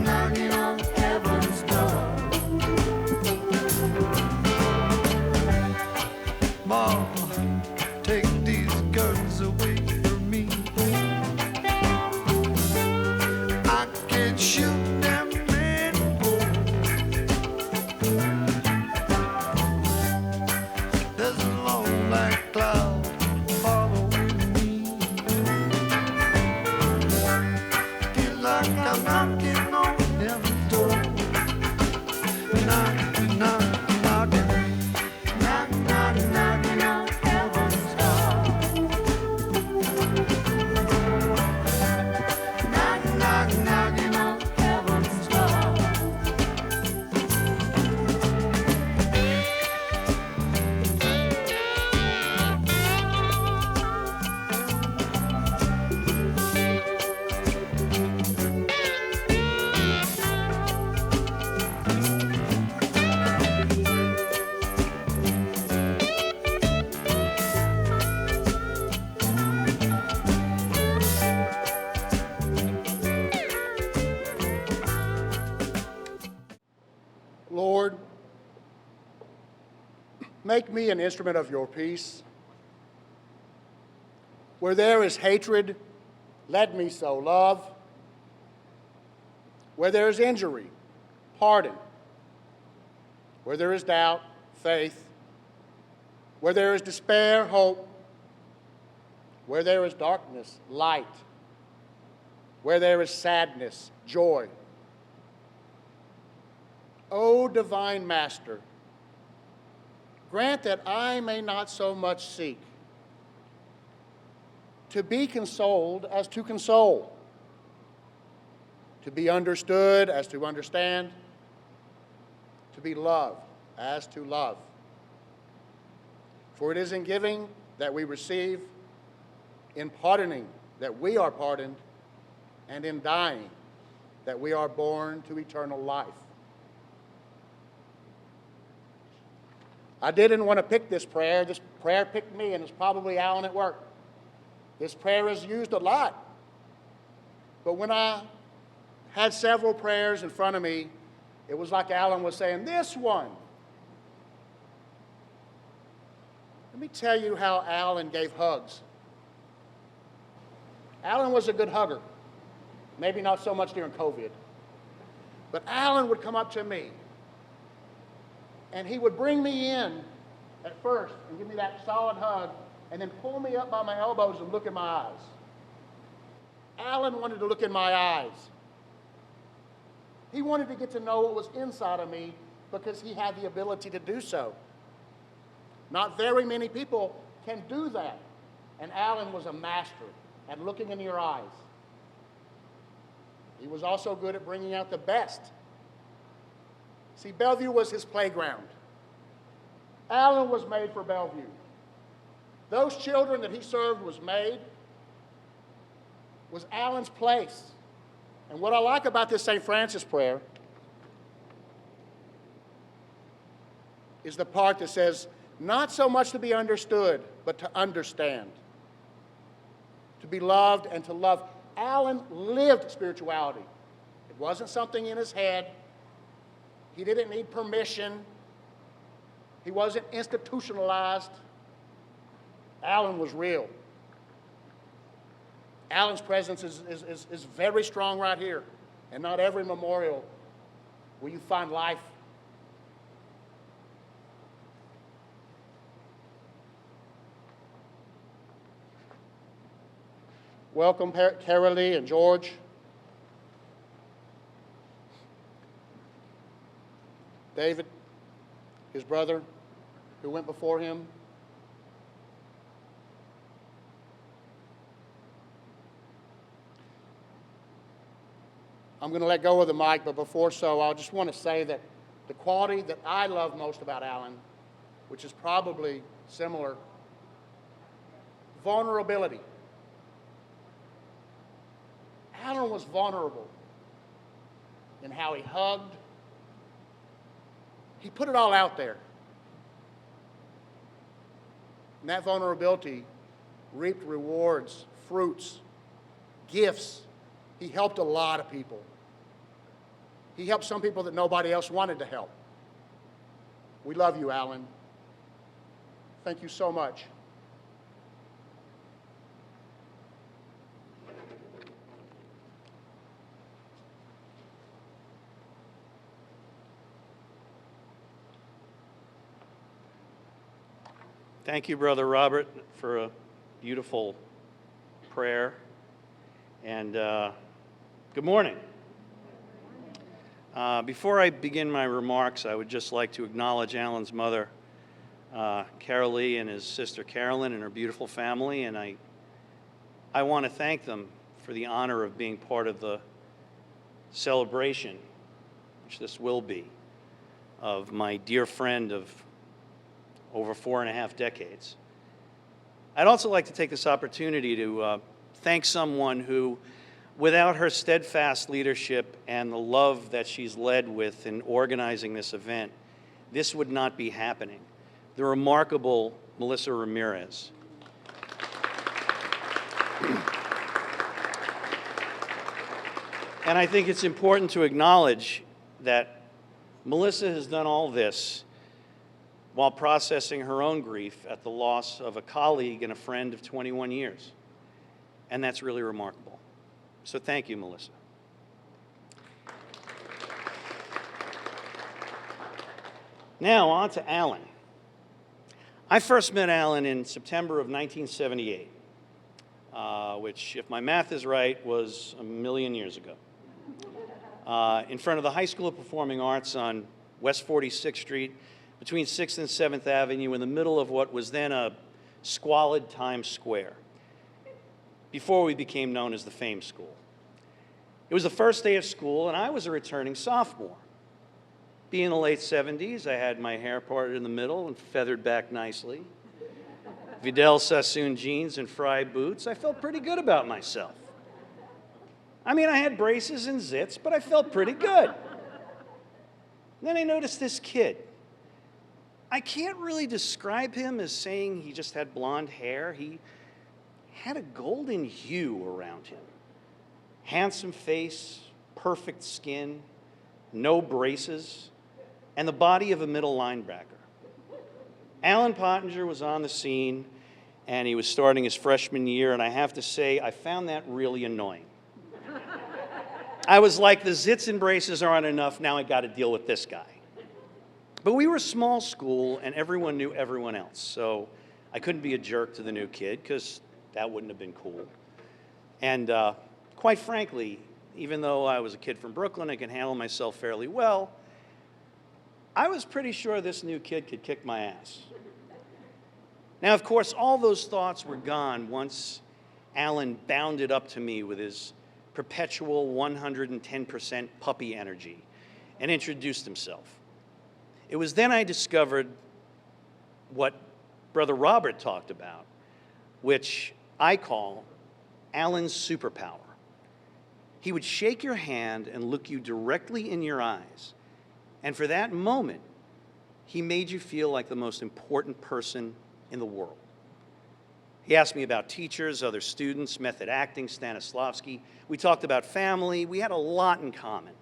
Knocking on heaven's door. knocking on heaven's door. Knock, knock, knocking. Knock, knock, knocking on heaven's door. Knock, knock, knocking on heaven's door. Lord, make me an instrument of your peace. Where there is hatred, let me sow love. Where there is injury, pardon. Where there is doubt, faith. Where there is despair, hope. Where there is darkness, light. Where there is sadness, joy. O divine Master, grant that I may not so much seek to be consoled as to console, to be understood as to understand, to be loved as to love. For it is in giving that we receive, in pardoning that we are pardoned, and in dying that we are born to eternal life. I didn't want to pick this prayer. This prayer picked me, and it's probably Alan at work. This prayer is used a lot. But when I had several prayers in front of me, it was like Alan was saying, this one. Let me tell you how Alan gave hugs. Alan was a good hugger. Maybe not so much during COVID. But Alan would come up to me, and he would bring me in at first and give me that solid hug, and then pull me up by my elbows and look in my eyes. Alan wanted to look in my eyes. He wanted to get to know what was inside of me because he had the ability to do so. Not very many people can do that. And Alan was a master at looking in your eyes. He was also good at bringing out the best. See, Bellevue was his playground. Alan was made for Bellevue. Those children that he served was Alan's place. And what I like about this St. Francis prayer is the part that says, not so much to be understood, but to understand. To be loved and to love. Alan lived spirituality. It wasn't something in his head. He didn't need permission. He wasn't institutionalized. Alan was real. Alan's presence is very strong right here. And not every memorial will you find life. Welcome, Carolee and George. David, his brother, who went before him. I'm going to let go of the mic, but before so, I just want to say that the quality that I love most about Alan, which is probably similar, vulnerability. Alan was vulnerable in how he hugged. He put it all out there. And that vulnerability reaped rewards, fruits, gifts. He helped a lot of people. He helped some people that nobody else wanted to help. We love you, Alan. Thank you so much. Thank you, Brother Robert, for a beautiful prayer. And good morning. Before I begin my remarks, I would just like to acknowledge Alan's mother, Carol Lee, and his sister Carolyn and her beautiful family, and I want to thank them for the honor of being part of the celebration, which this will be, of my dear friend of over 4.5 decades. I'd also like to take this opportunity to thank someone who, without her steadfast leadership and the love that she's led with in organizing this event, this would not be happening. The remarkable Melissa Ramirez. And I think it's important to acknowledge that Melissa has done all this while processing her own grief at the loss of a colleague and a friend of 21 years. And that's really remarkable. So thank you, Melissa. Now on to Alan. I first met Alan in September of 1978, which, if my math is right, was a million years ago. In front of the High School of Performing Arts on West 46th Street, between 6th and 7th Avenue, in the middle of what was then a squalid Times Square, before we became known as the Fame School. It was the first day of school, and I was a returning sophomore. Being in the late 70s, I had my hair parted in the middle and feathered back nicely. Vidal Sassoon jeans and fried boots. I felt pretty good about myself. I mean, I had braces and zits, but I felt pretty good. Then I noticed this kid. I can't really describe him as saying he just had blonde hair. He had a golden hue around him. Handsome face, perfect skin, no braces, and the body of a middle linebacker. Alan Pottinger was on the scene, and he was starting his freshman year, and I have to say, I found that really annoying. I was like, the zits and braces aren't enough, now I gotta deal with this guy. But we were a small school, and everyone knew everyone else, so I couldn't be a jerk to the new kid, because that wouldn't have been cool. And quite frankly, even though I was a kid from Brooklyn and could handle myself fairly well, I was pretty sure this new kid could kick my ass. Now, of course, all those thoughts were gone once Alan bounded up to me with his perpetual 110% puppy energy and introduced himself. It was then I discovered what Brother Robert talked about, which I call Alan's superpower. He would shake your hand and look you directly in your eyes, and for that moment, he made you feel like the most important person in the world. He asked me about teachers, other students, method acting, Stanislavski. We talked about family. We had a lot in common.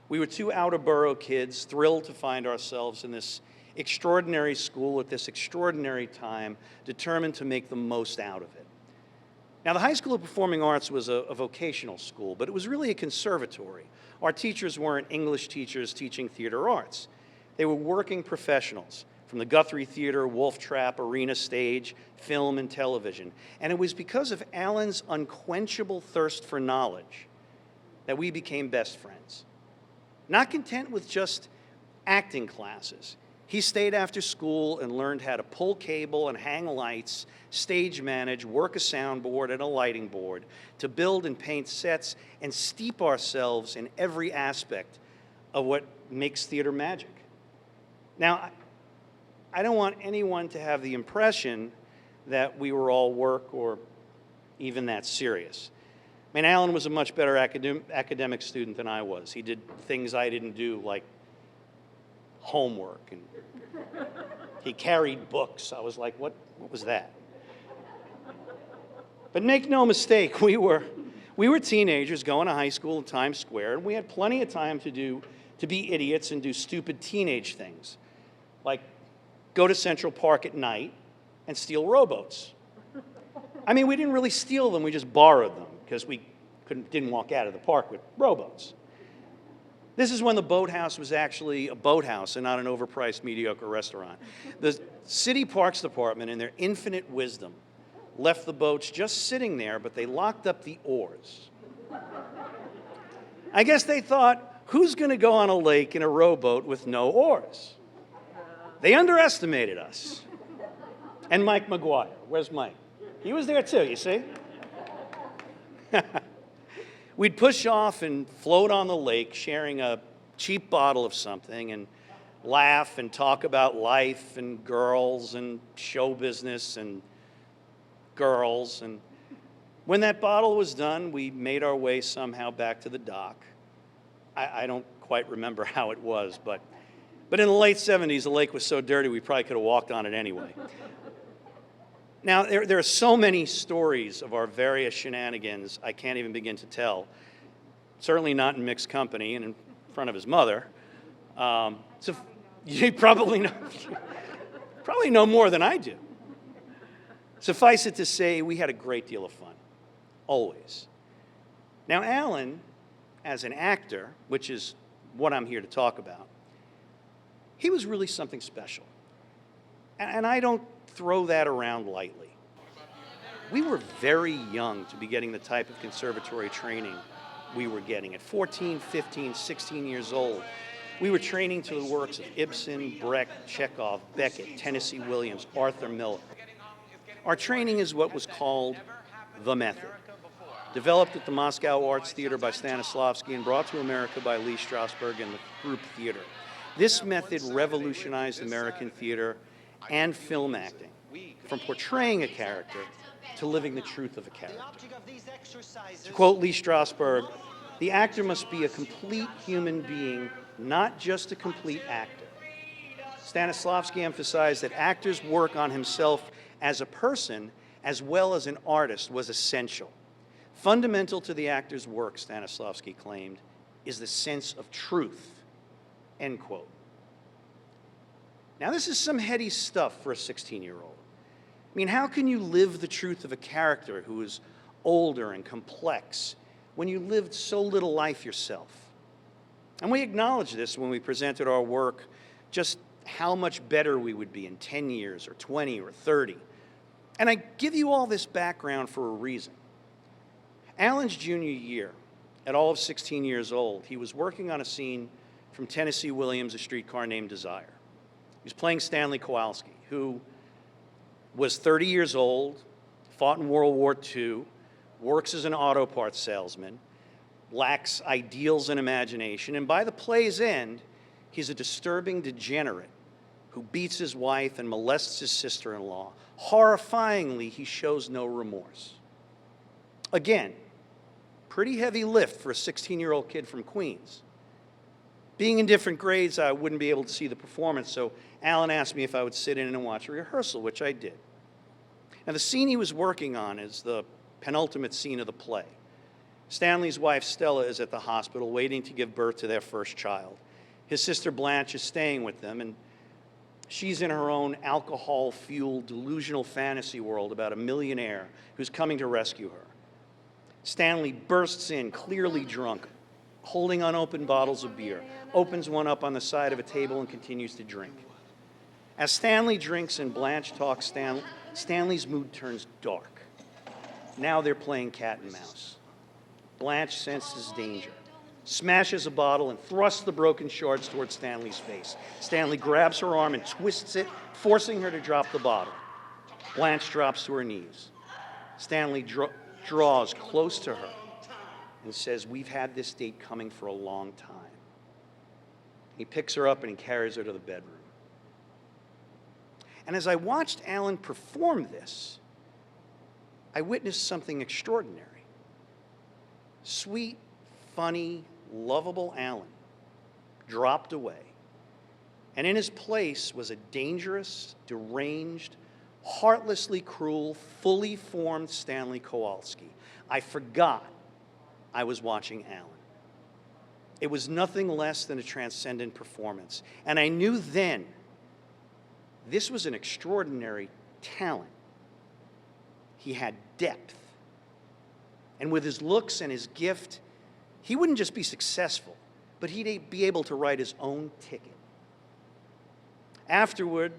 We were two out-of-borough kids, thrilled to find ourselves in this extraordinary school at this extraordinary time, determined to make the most out of it. Now, the High School of Performing Arts was a vocational school, but it was really a conservatory. Our teachers weren't English teachers teaching theater arts. They were working professionals from the Guthrie Theater, Wolf Trap, Arena Stage, film, and television. And it was because of Alan's unquenchable thirst for knowledge that we became best friends. Not content with just acting classes, he stayed after school and learned how to pull cable and hang lights, stage manage, work a soundboard and a lighting board, to build and paint sets and steep ourselves in every aspect of what makes theater magic. Now, I don't want anyone to have the impression that we were all work or even that serious. I mean, Alan was a much better academic student than I was. He did things I didn't do, like homework, and he carried books. I was like, what was that? But make no mistake, we were teenagers going to high school in Times Square, and we had plenty of time to be idiots and do stupid teenage things, like go to Central Park at night and steal rowboats. I mean, we didn't really steal them, we just borrowed them, because we didn't walk out of the park with rowboats. This is when the boathouse was actually a boathouse and not an overpriced, mediocre restaurant. The city parks department, in their infinite wisdom, left the boats just sitting there, but they locked up the oars. I guess they thought, Who's going to go on a lake in a rowboat with no oars? They underestimated us. And Mike McGuire. Where's Mike? He was there too, you see? We'd push off and float on the lake, sharing a cheap bottle of something, and laugh and talk about life and girls and show business and girls. And when that bottle was done, we made our way somehow back to the dock. I don't quite remember how it was, but in the late 70s, the lake was so dirty we probably could have walked on it anyway. Now, there are so many stories of our various shenanigans I can't even begin to tell. Certainly not in mixed company and in front of his mother. So you probably know more than I do. Suffice it to say, we had a great deal of fun, always. Now, Alan, as an actor, which is what I'm here to talk about, he was really something special. And I don't throw that around lightly. We were very young to be getting the type of conservatory training we were getting. At 14, 15, 16 years old, we were training to the works of Ibsen, Brecht, Chekhov, Beckett, Tennessee Williams, Arthur Miller. Our training is what was called the method, developed at the Moscow Arts Theater by Stanislavski and brought to America by Lee Strasberg and the Group Theater. This method revolutionized American theater and film acting, from portraying a character to living the truth of a character. To quote Lee Strasberg, the actor must be a complete human being, not just a complete actor. Stanislavski emphasized that actor's work on himself as a person as well as an artist was essential. Fundamental to the actor's work, Stanislavski claimed, is the sense of truth, end quote. Now, this is some heady stuff for a 16-year-old. I mean, how can you live the truth of a character who is older and complex when you lived so little life yourself? And we acknowledged this when we presented our work, just how much better we would be in 10 years or 20 or 30. And I give you all this background for a reason. Alan's junior year, at all of 16 years old, he was working on a scene from Tennessee Williams' A Streetcar Named Desire. He was playing Stanley Kowalski, who was 30 years old, fought in World War II, works as an auto parts salesman, lacks ideals and imagination, and by the play's end, he's a disturbing degenerate who beats his wife and molests his sister-in-law. Horrifyingly, he shows no remorse. Again, pretty heavy lift for a 16-year-old kid from Queens. Being in different grades, I wouldn't be able to see the performance, so Alan asked me if I would sit in and watch a rehearsal, which I did. Now, the scene he was working on is the penultimate scene of the play. Stanley's wife, Stella, is at the hospital waiting to give birth to their first child. His sister, Blanche, is staying with them, and she's in her own alcohol-fueled, delusional fantasy world about a millionaire who's coming to rescue her. Stanley bursts in, clearly drunk, holding unopened bottles of beer, opens one up on the side of a table and continues to drink. As Stanley drinks and Blanche talks, Stanley's mood turns dark. Now they're playing cat and mouse. Blanche senses danger, smashes a bottle and thrusts the broken shards towards Stanley's face. Stanley grabs her arm and twists it, forcing her to drop the bottle. Blanche drops to her knees. Stanley draws close to her and says, "We've had this date coming for a long time." He picks her up and he carries her to the bedroom. And as I watched Alan perform this, I witnessed something extraordinary. Sweet, funny, lovable Alan dropped away. And in his place was a dangerous, deranged, heartlessly cruel, fully formed Stanley Kowalski. I forgot I was watching Alan. It was nothing less than a transcendent performance. And I knew then this was an extraordinary talent. He had depth. And with his looks and his gift, he wouldn't just be successful, but he'd be able to write his own ticket. Afterward,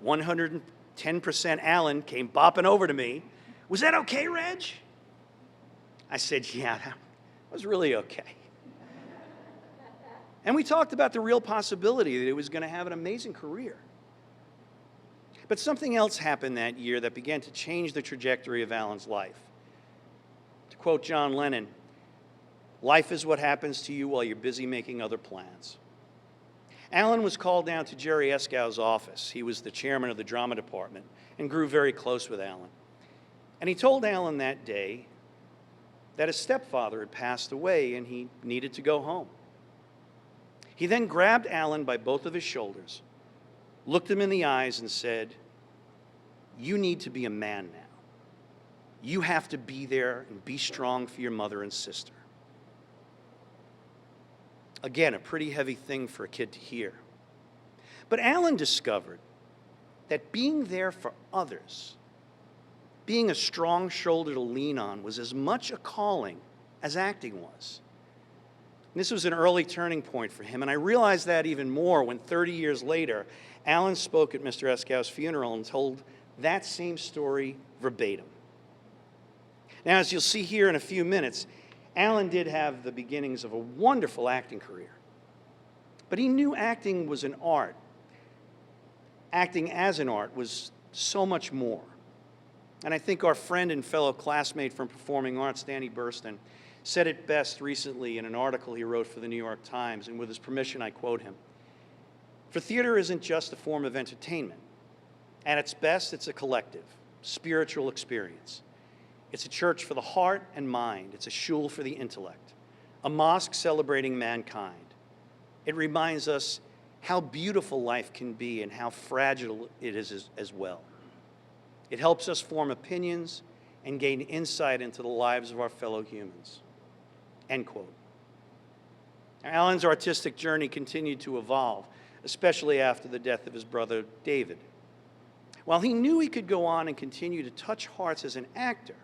110% Alan came bopping over to me. "Was that okay, Reg?" I said, "Yeah, that was really okay." And we talked about the real possibility that he was going to have an amazing career. But something else happened that year that began to change the trajectory of Alan's life. To quote John Lennon, "Life is what happens to you while you're busy making other plans." Alan was called down to Jerry Eskow's office. He was the chairman of the drama department and grew very close with Alan. And he told Alan that day that his stepfather had passed away and he needed to go home. He then grabbed Alan by both of his shoulders, looked him in the eyes and said, "You need to be a man now. You have to be there and be strong for your mother and sister." Again, a pretty heavy thing for a kid to hear. But Alan discovered that being there for others, being a strong shoulder to lean on, was as much a calling as acting was. And this was an early turning point for him, and I realized that even more when 30 years later, Alan spoke at Mr. Eskow's funeral and told that same story verbatim. Now, as you'll see here in a few minutes, Alan did have the beginnings of a wonderful acting career. But he knew acting was an art. Acting as an art was so much more. And I think our friend and fellow classmate from Performing Arts, Danny Burston, said it best recently in an article he wrote for the New York Times, and with his permission, I quote him. "For theater isn't just a form of entertainment. At its best, it's a collective, spiritual experience. It's a church for the heart and mind. It's a shul for the intellect, a mosque celebrating mankind. It reminds us how beautiful life can be and how fragile it is as well. It helps us form opinions and gain insight into the lives of our fellow humans." End quote. Alan's artistic journey continued to evolve, especially after the death of his brother David. While he knew he could go on and continue to touch hearts as an actor,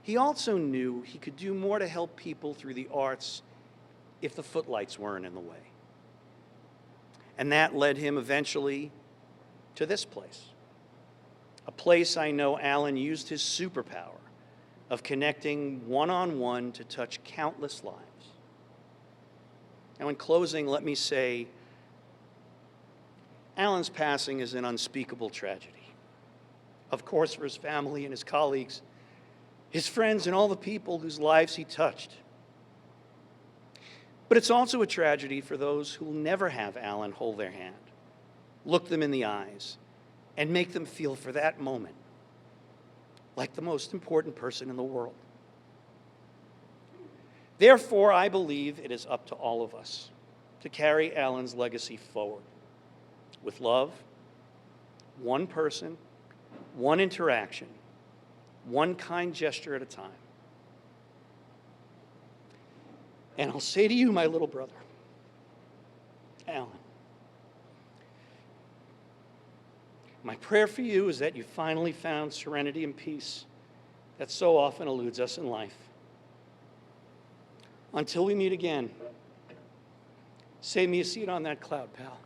he also knew he could do more to help people through the arts if the footlights weren't in the way. And that led him eventually to this place. A place I know Alan used his superpower of connecting one-on-one to touch countless lives. Now, in closing, let me say, Alan's passing is an unspeakable tragedy. Of course, for his family and his colleagues, his friends, and all the people whose lives he touched. But it's also a tragedy for those who will never have Alan hold their hand, look them in the eyes, and make them feel for that moment like the most important person in the world. Therefore, I believe it is up to all of us to carry Alan's legacy forward with love, one person, one interaction, one kind gesture at a time. And I'll say to you, my little brother, Alan, my prayer for you is that you finally found serenity and peace that so often eludes us in life. Until we meet again, save me a seat on that cloud, pal.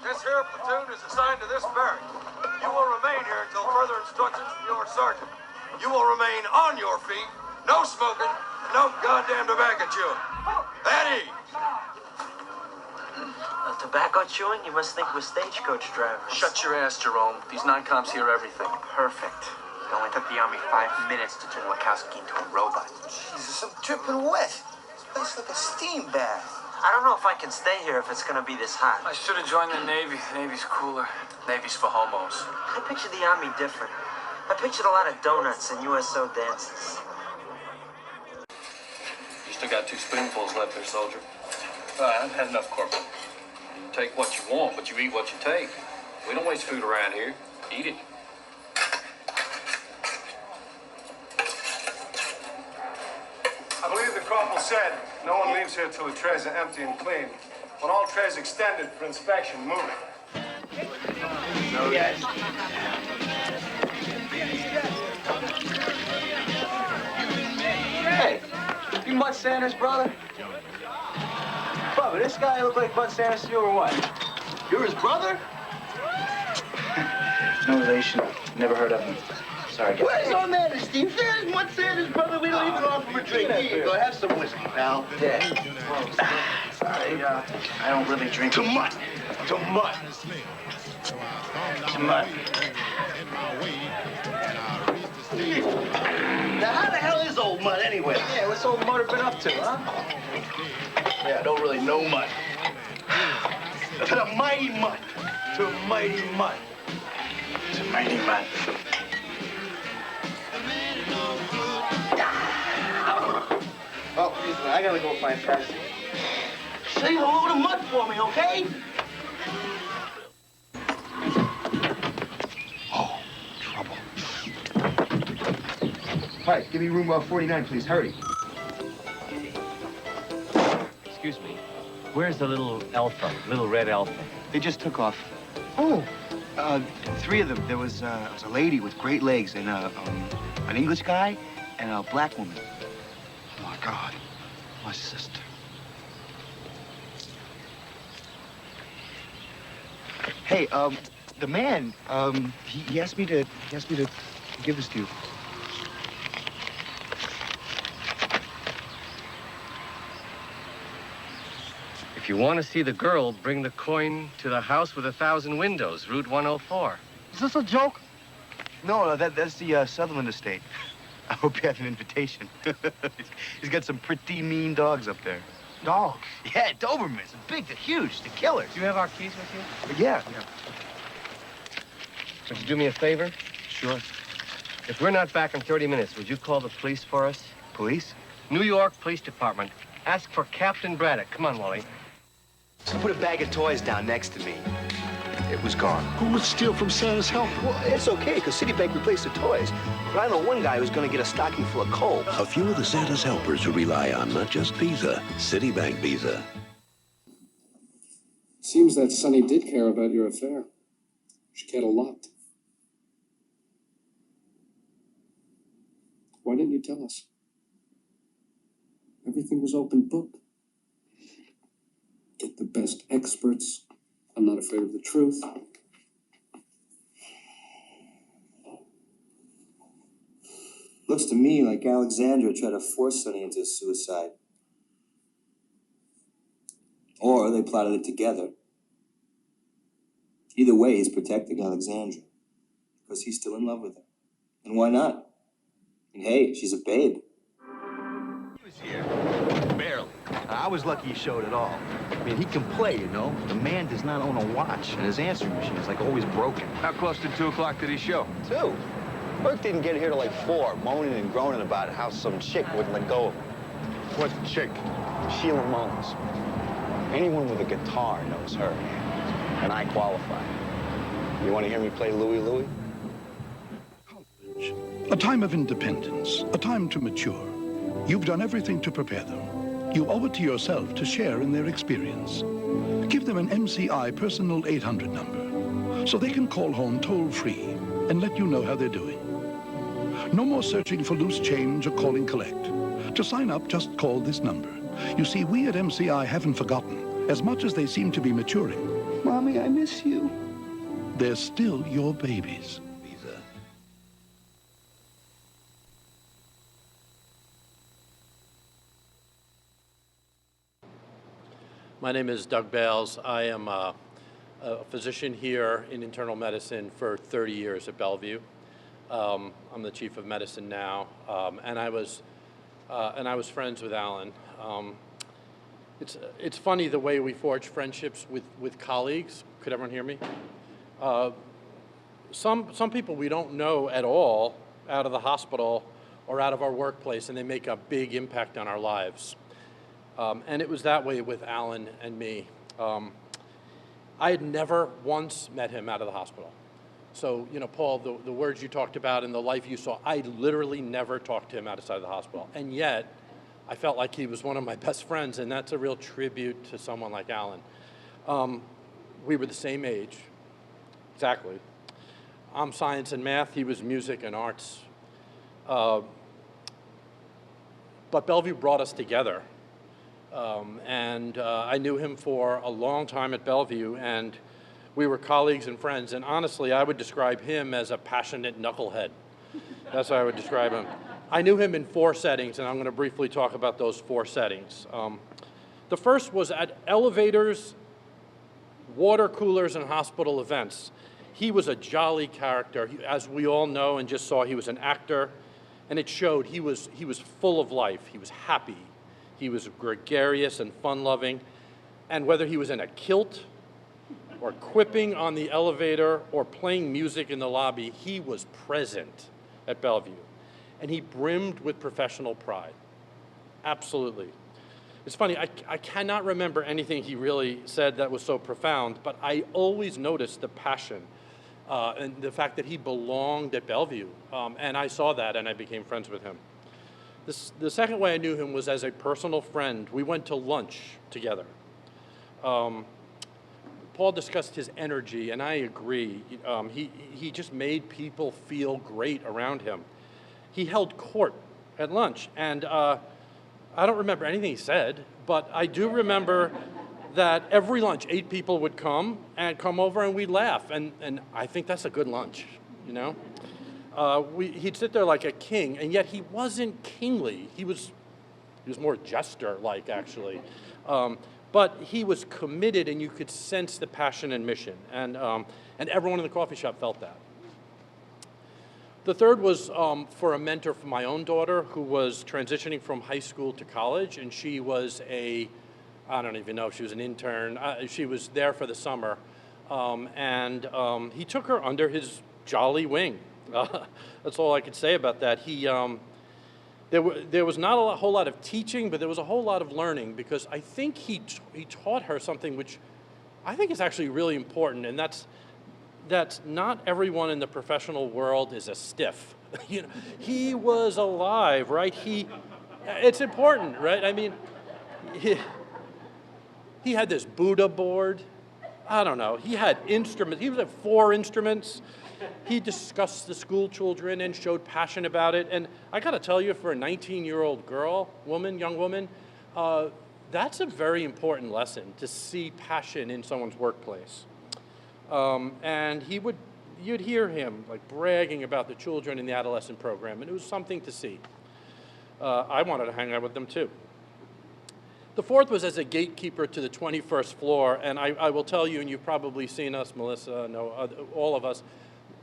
This here platoon is assigned to this barrack. You will remain here until further instructions from your sergeant. You will remain on your feet, no smoking, no goddamn tobacco chewing. Eddie! Tobacco chewing? You must think we're stagecoach drivers. Shut your ass, Jerome. These non-coms hear everything. Perfect. It only took the Army 5 minutes to turn Wachowski into a robot. Jesus, I'm dripping wet. This place like a steam bath. I don't know if I can stay here if it's gonna be this hot. I should have joined the Navy. Navy's cooler. Navy's for homos. I pictured the Army different. I pictured a lot of donuts and USO dances. You still got 2 spoonfuls left there, soldier. I've had enough, Corporal. You take what you want, but you eat what you take. We don't waste food around here. Eat it. I believe the corporal said no one leaves here till the trays are empty and clean. When all trays extended for inspection, move it. Hey, you Bud Sanders' brother? Bubba, this guy look like Bud Sanders to you or what? You're his brother? No relation. Never heard of him. Sorry. Where's our man, Steve? There's one Santa's brother. We don't even offer him a drink. Here you go. Have some whiskey, pal. Dad. I don't really drink. To mutt. To mutt. To mutt. Now, how the hell is old Mutt anyway? Yeah, what's old Mutter been up to, huh? Yeah, I don't really know Mutt. To the mighty Mutt. To mighty Mutt. To mighty Mutt. Oh, excuse me. I gotta go find Patsy. Say hello to Mutt for me, okay? Oh, trouble. All right, give me room 49, please. Hurry. Excuse me. Where's the little alpha, little red alpha? They just took off. Oh, three of them. There was a lady with great legs and an English guy and a black woman. Oh, my God. My sister. Hey, the man, he asked me to give this to you. If you want to see the girl, bring the coin to the house with 1,000 windows, Route 104. Is this a joke? No, that's the Sutherland estate. I hope you have an invitation. He's got some pretty mean dogs up there. Dogs? Yeah, Dobermans. They're big, they're huge, they're killers. Do you have our keys with you? Yeah. Would you do me a favor? Sure. If we're not back in 30 minutes, would you call the police for us? Police? New York Police Department. Ask for Captain Braddock. Come on, Wally. So put a bag of toys down next to me. It was gone. Who would steal from Santa's help? Well, it's okay, because Citibank replaced the toys. But I know one guy who's going to get a stocking full of coal. A few of the Santa's helpers who rely on not just Visa, Citibank Visa. Seems that Sonny did care about your affair. She cared a lot. Why didn't you tell us? Everything was open book. Get the best experts. I'm not afraid of the truth. Looks to me like Alexandra tried to force Sonny into suicide. Or they plotted it together. Either way, he's protecting Alexandra. Because he's still in love with her. And why not? And hey, she's a babe. He was here. Barely. I was lucky he showed at all. I mean, he can play, you know. The man does not own a watch, and his answering machine is like always broken. How close to 2 o'clock did he show? 2. Burke didn't get here till like 4, moaning and groaning about how some chick wouldn't let go of him. What chick? Sheila Mullins. Anyone with a guitar knows her, and I qualify. You want to hear me play Louie Louie? A time of independence, a time to mature. You've done everything to prepare them. You owe it to yourself to share in their experience. Give them an MCI personal 800 number so they can call home toll-free and let you know how they're doing. No more searching for loose change or calling collect. To sign up, just call this number. You see, we at MCI haven't forgotten, as much as they seem to be maturing. Mommy, I miss you. They're still your babies. My name is Doug Bales. I am a physician here in internal medicine for 30 years at Bellevue. I'm the chief of medicine now, and I was friends with Alan. It's funny the way we forge friendships with colleagues. Could everyone hear me? Some people we don't know at all out of the hospital or out of our workplace, and they make a big impact on our lives. And it was that way with Alan and me. I had never once met him out of the hospital. So, you know, Paul, the words you talked about and the life you saw, I literally never talked to him outside of the hospital. And yet, I felt like he was one of my best friends, and that's a real tribute to someone like Alan. We were the same age, exactly. I'm science and math, he was music and arts. But Bellevue brought us together. I knew him for a long time at Bellevue, and We were colleagues and friends, and honestly, I would describe him as a passionate knucklehead. That's how I would describe him. I knew him in 4 settings, and I'm going to briefly talk about those 4 settings. The first was at elevators, water coolers, and hospital events. He was a jolly character. As we all know and just saw, he was an actor, and it showed. He was full of life. He was happy. He was gregarious and fun-loving. And whether he was in a kilt or quipping on the elevator or playing music in the lobby, he was present at Bellevue. And he brimmed with professional pride. Absolutely. It's funny, I cannot remember anything he really said that was so profound, but I always noticed the passion and the fact that he belonged at Bellevue. And I saw that, and I became friends with him. The second way I knew him was as a personal friend. We went to lunch together. Paul discussed his energy, and I agree. He just made people feel great around him. He held court at lunch, and I don't remember anything he said, but I do remember that every lunch, 8 people would come over and we'd laugh, and I think that's a good lunch, you know? He'd sit there like a king, and yet he wasn't kingly. He was more jester-like, actually. But he was committed, and you could sense the passion and mission, and everyone in the coffee shop felt that. The third was for a mentor for my own daughter, who was transitioning from high school to college, and she was I don't even know if she was an intern. She was there for the summer, and he took her under his jolly wing. That's all I could say about that. There was not a whole lot of teaching, but there was a whole lot of learning, because I think he taught her something which I think is actually really important, and that's not everyone in the professional world is a stiff. You know, he was alive, right? It's important, right? I mean, he had this Buddha board. I don't know. He had instruments. He had 4 instruments. He discussed the school children and showed passion about it. And I got to tell you, for a 19-year-old young woman, that's a very important lesson, to see passion in someone's workplace. And you'd hear him like bragging about the children in the adolescent program, and it was something to see. I wanted to hang out with them too. The fourth was as a gatekeeper to the 21st floor, and I will tell you, and you've probably seen us, Melissa, all of us,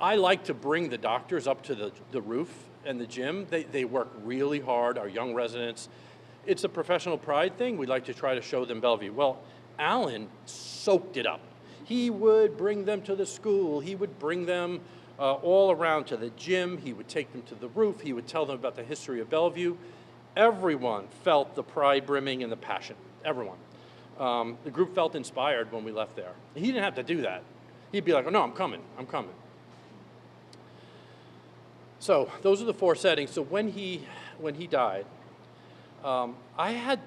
I like to bring the doctors up to the roof and the gym. They work really hard, our young residents. It's a professional pride thing. We like to try to show them Bellevue. Well, Alan soaked it up. He would bring them to the school. He would bring them all around to the gym. He would take them to the roof. He would tell them about the history of Bellevue. Everyone felt the pride brimming and the passion, everyone. The group felt inspired when we left there. He didn't have to do that. He'd be like, oh, no, I'm coming. So those are the 4 settings. So when he died, I had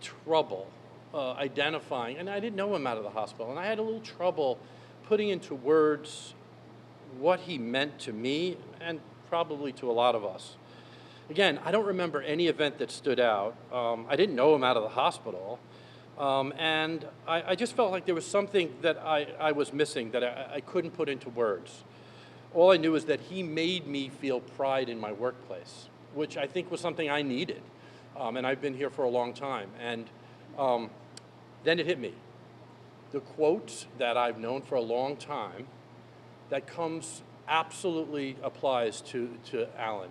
trouble identifying, and I didn't know him out of the hospital, and I had a little trouble putting into words what he meant to me and probably to a lot of us. Again, I don't remember any event that stood out. I didn't know him out of the hospital, and I just felt like there was something that I was missing that I couldn't put into words. All I knew is that he made me feel pride in my workplace, which I think was something I needed, and I've been here for a long time. And then it hit me. The quote that I've known for a long time that absolutely applies to Alan.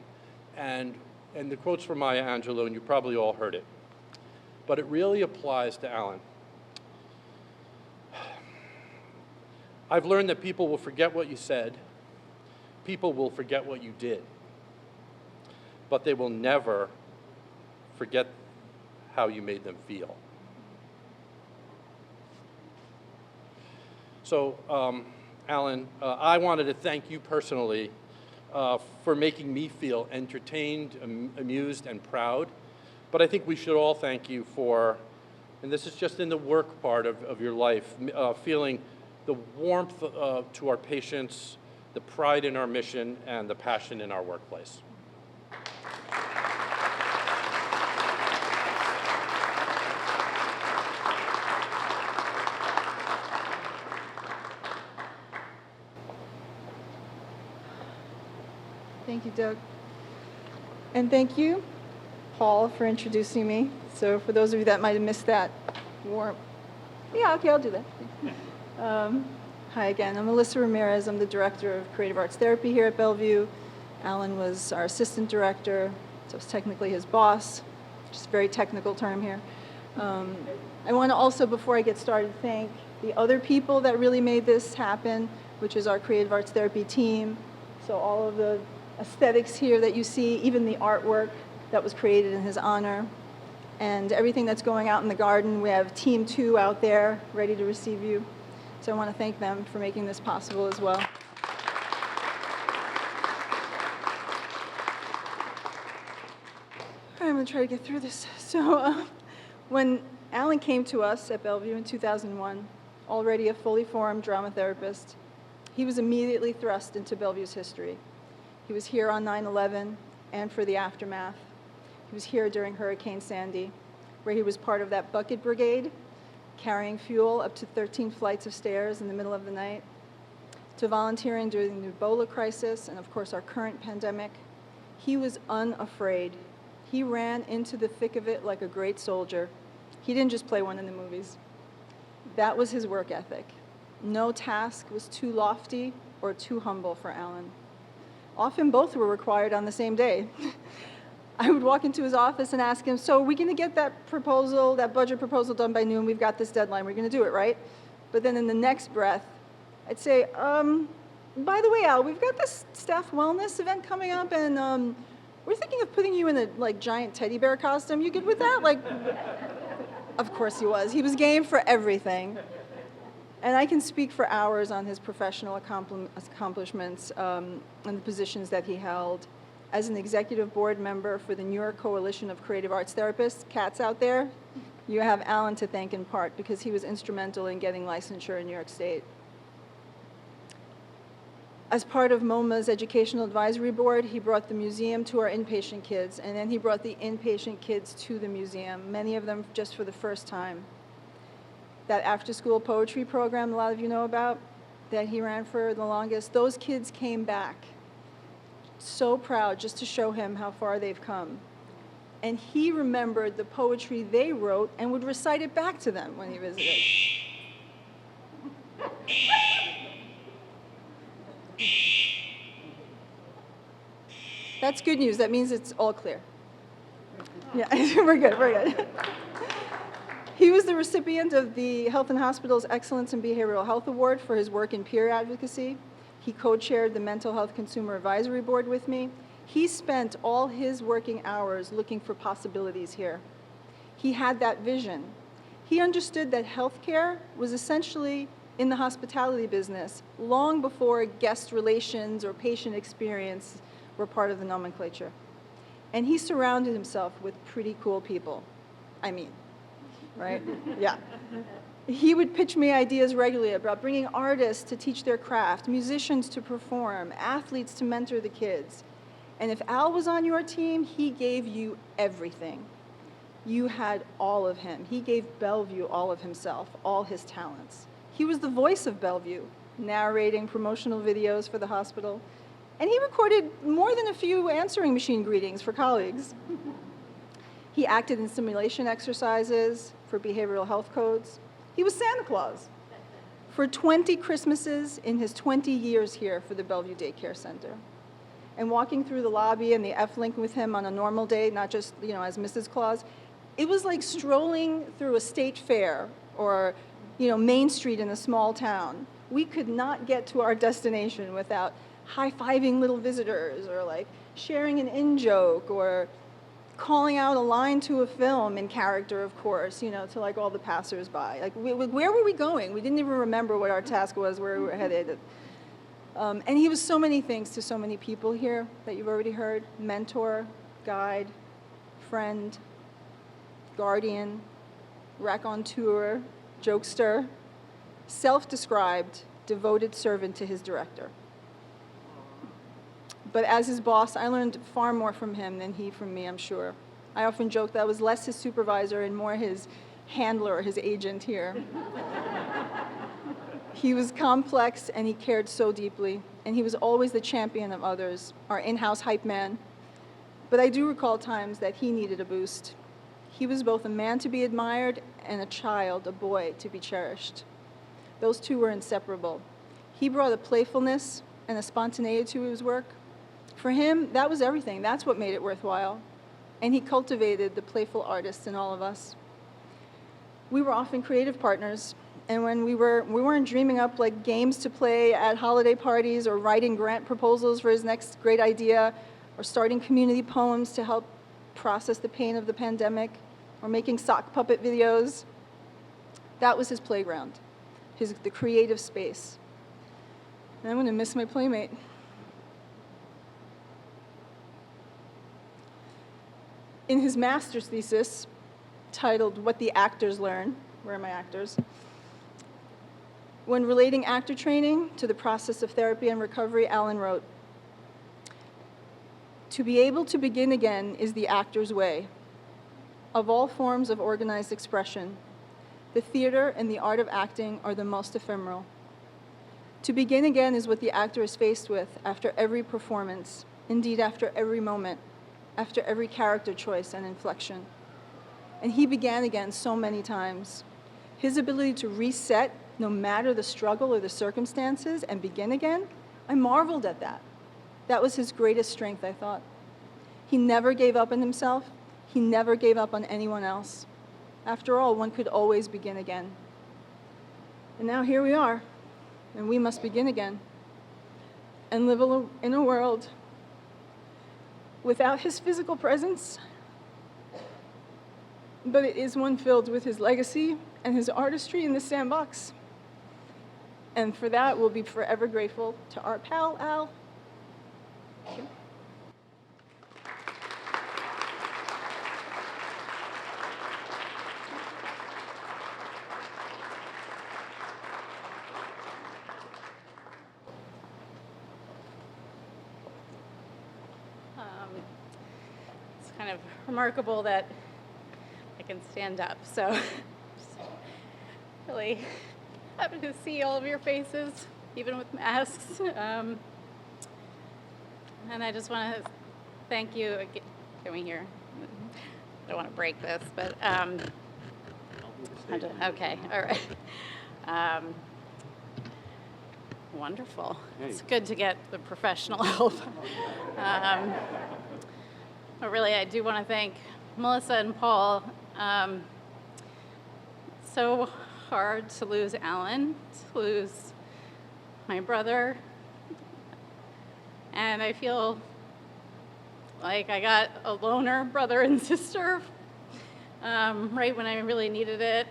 And the quote's from Maya Angelou, and you probably all heard it. But it really applies to Alan. I've learned that people will forget what you said. People will forget what you did. But they will never forget how you made them feel. So, Alan, I wanted to thank you personally for making me feel entertained, amused, and proud. But I think we should all thank you for, and this is just in the work part of your life, feeling the warmth to our patients, the pride in our mission, and the passion in our workplace. Thank you, Doug. And thank you, Paul, for introducing me. So for those of you that might have missed that, yeah, okay, I'll do that. Hi again, I'm Alyssa Ramirez. I'm the Director of Creative Arts Therapy here at Bellevue. Alan was our Assistant Director, so I was technically his boss, just a very technical term here. I want to also, before I get started, thank the other people that really made this happen, which is our Creative Arts Therapy team. So all of the aesthetics here that you see, even the artwork that was created in his honor, and everything that's going out in the garden. We have Team 2 out there ready to receive you. So I want to thank them for making this possible as well. All right, I'm going to try to get through this. So when Alan came to us at Bellevue in 2001, already a fully formed drama therapist, he was immediately thrust into Bellevue's history. He was here on 9/11 and for the aftermath. He was here during Hurricane Sandy, where he was part of that bucket brigade, carrying fuel up to 13 flights of stairs in the middle of the night, to volunteering during the Ebola crisis, and of course our current pandemic. He was unafraid. He ran into the thick of it like a great soldier. He didn't just play one in the movies. That was his work ethic. No task was too lofty or too humble for Alan. Often both were required on the same day. I would walk into his office and ask him, so are we going to get that proposal, that budget proposal done by noon? We've got this deadline. We're going to do it, right? But then in the next breath, I'd say, by the way, Al, we've got this staff wellness event coming up, and we're thinking of putting you in a giant teddy bear costume. You good with that? Of course he was. He was game for everything. And I can speak for hours on his professional accomplishments and the positions that he held. As an executive board member for the New York Coalition of Creative Arts Therapists, cats out there, you have Alan to thank in part because he was instrumental in getting licensure in New York State. As part of MoMA's Educational Advisory Board, he brought the museum to our inpatient kids, and then he brought the inpatient kids to the museum, many of them just for the first time. That after-school poetry program a lot of you know about, that he ran for the longest, those kids came back so proud just to show him how far they've come. And he remembered the poetry they wrote and would recite it back to them when he visited. That's good news. That means it's all clear. Yeah, we're good. He was the recipient of the Health and Hospitals Excellence in Behavioral Health Award for his work in peer advocacy. He co-chaired the Mental Health Consumer Advisory Board with me. He spent all his working hours looking for possibilities here. He had that vision. He understood that healthcare was essentially in the hospitality business long before guest relations or patient experience were part of the nomenclature. And he surrounded himself with pretty cool people. Right? Yeah. He would pitch me ideas regularly about bringing artists to teach their craft, musicians to perform, athletes to mentor the kids. And if Al was on your team, he gave you everything. You had all of him. He gave Bellevue all of himself, all his talents. He was the voice of Bellevue, narrating promotional videos for the hospital. And he recorded more than a few answering machine greetings for colleagues. He acted in simulation exercises for behavioral health codes. He was Santa Claus for 20 Christmases in his 20 years here for the Bellevue Daycare Center. And walking through the lobby and the F-Link with him on a normal day, not just, as Mrs. Claus, it was like strolling through a state fair or, Main Street in a small town. We could not get to our destination without high-fiving little visitors or sharing an in-joke or calling out a line to a film in character, of course, to all the passersby. Where were we going? We didn't even remember what our task was, where we were headed. And he was so many things to so many people here that you've already heard. Mentor, guide, friend, guardian, raconteur, jokester, self-described, devoted servant to his director. But as his boss, I learned far more from him than he from me, I'm sure. I often joke that I was less his supervisor and more his handler, his agent here. He was complex and he cared so deeply, and he was always the champion of others, our in-house hype man. But I do recall times that he needed a boost. He was both a man to be admired and a child, a boy, to be cherished. Those two were inseparable. He brought a playfulness and a spontaneity to his work. For him, that was everything. That's what made it worthwhile. And he cultivated the playful artist in all of us. We were often creative partners, and when we weren't dreaming up like games to play at holiday parties or writing grant proposals for his next great idea or starting community poems to help process the pain of the pandemic or making sock puppet videos. That was his playground, the creative space. And I'm gonna miss my playmate. In his master's thesis, titled What the Actors Learn, where are my actors? When relating actor training to the process of therapy and recovery, Alan wrote, "To be able to begin again is the actor's way. Of all forms of organized expression, the theater and the art of acting are the most ephemeral. To begin again is what the actor is faced with after every performance, indeed after every moment, after every character choice and inflection." And he began again so many times. His ability to reset, no matter the struggle or the circumstances, and begin again, I marveled at that. That was his greatest strength, I thought. He never gave up on himself. He never gave up on anyone else. After all, one could always begin again. And now here we are, and we must begin again and live in a world without his physical presence, but it is one filled with his legacy and his artistry in the sandbox. And for that, we'll be forever grateful to our pal, Al. Thank you. It's kind of remarkable that I can stand up, so really happy to see all of your faces, even with masks. And I just want to thank you. Can we hear? I don't want to break this, but okay, all right. Wonderful. It's good to get the professional help. But really, I do want to thank Melissa and Paul. So hard to lose Alan, to lose my brother, and I feel like I got a loner brother and sister right when I really needed it,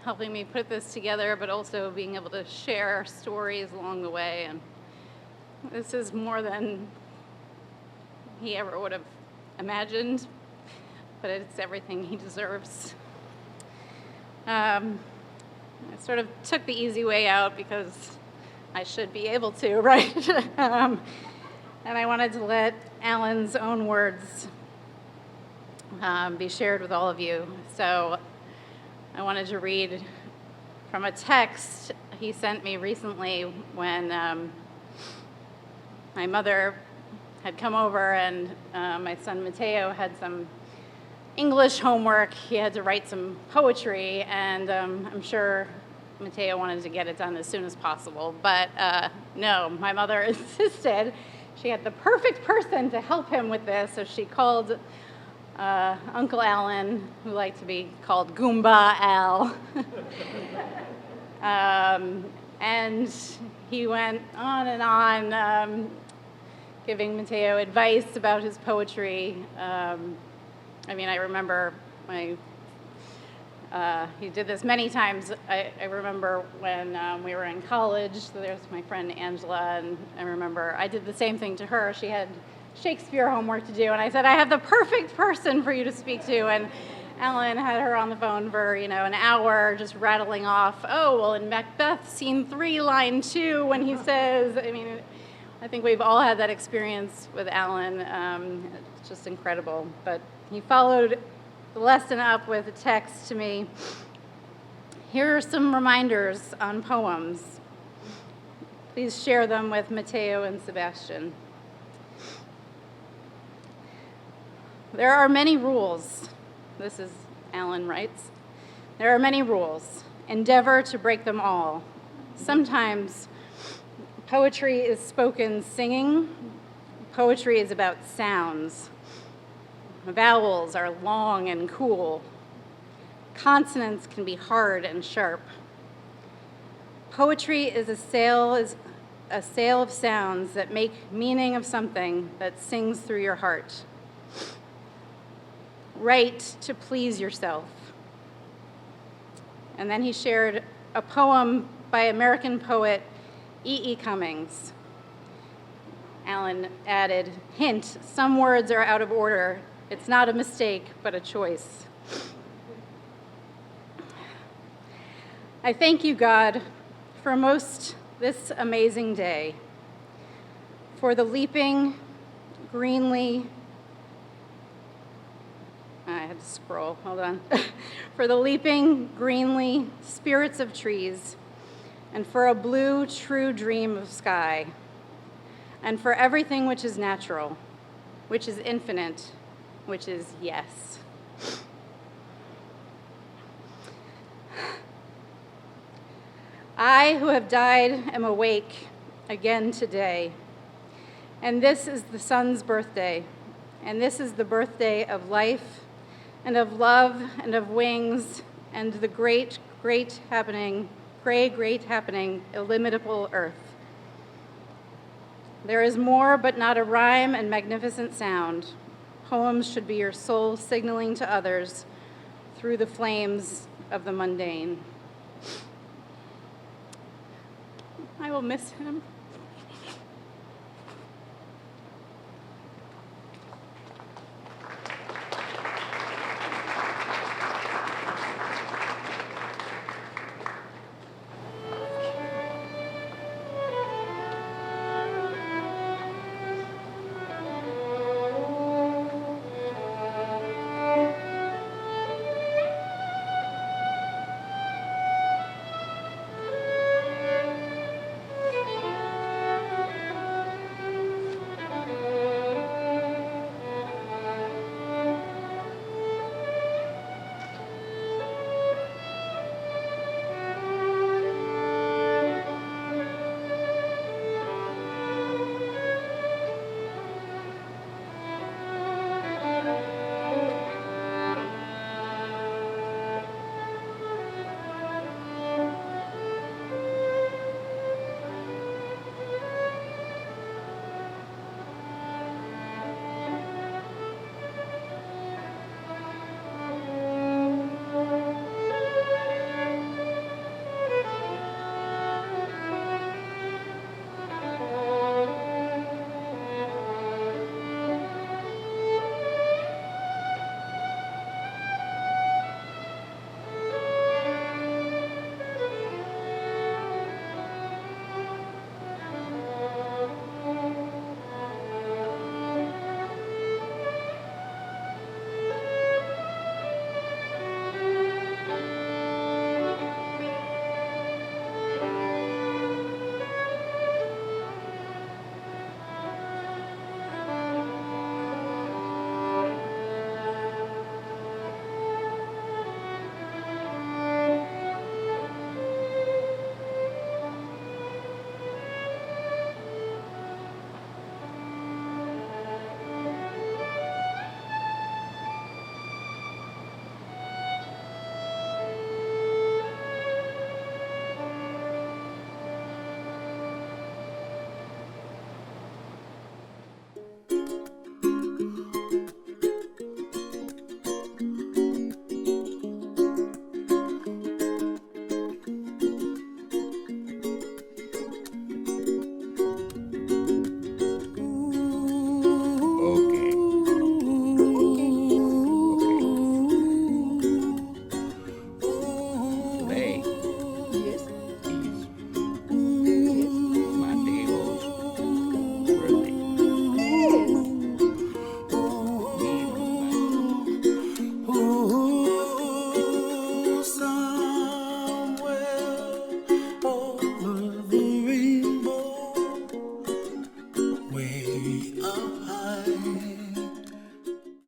helping me put this together, but also being able to share stories along the way. And this is more than he ever would have imagined, but it's everything he deserves. I sort of took the easy way out because I should be able to, right? And I wanted to let Alan's own words be shared with all of you. So I wanted to read from a text he sent me recently when my mother had come over and my son Mateo had some English homework. He had to write some poetry, and I'm sure Mateo wanted to get it done as soon as possible. But no, my mother insisted she had the perfect person to help him with this, so she called Uncle Alan, who liked to be called Goomba Al. And he went on and on, giving Mateo advice about his poetry. I mean, I remember he did this many times. I remember when we were in college, so there's my friend Angela, and I remember I did the same thing to her. She had Shakespeare homework to do, and I said, I have the perfect person for you to speak to, and Alan had her on the phone for, an hour just rattling off, oh, well, in Macbeth, scene 3, line 2, when he says, I think we've all had that experience with Alan. It's just incredible. But he followed the lesson up with a text to me. Here are some reminders on poems. please share them with Mateo and Sebastian. There are many rules. This is Alan writes. There are many rules. Endeavor to break them all. Sometimes poetry is spoken singing. Poetry is about sounds. Vowels are long and cool. Consonants can be hard and sharp. Poetry is a sail of sounds that make meaning of something that sings through your heart. Write to please yourself. And then he shared a poem by American poet E.E. Cummings. Alan added, hint, some words are out of order. It's not a mistake, but a choice. I thank you, God, for most this amazing day, for the leaping, greenly, I had to scroll, hold on, for the leaping, greenly spirits of trees, and for a blue, true dream of sky, and for everything which is natural, which is infinite, which is yes. I who have died am awake again today, and this is the sun's birthday, and this is the birthday of life, and of love, and of wings, and the great, great happening, great happening, illimitable earth. There is more, but not a rhyme and magnificent sound. Poems should be your soul signaling to others through the flames of the mundane. I will miss him.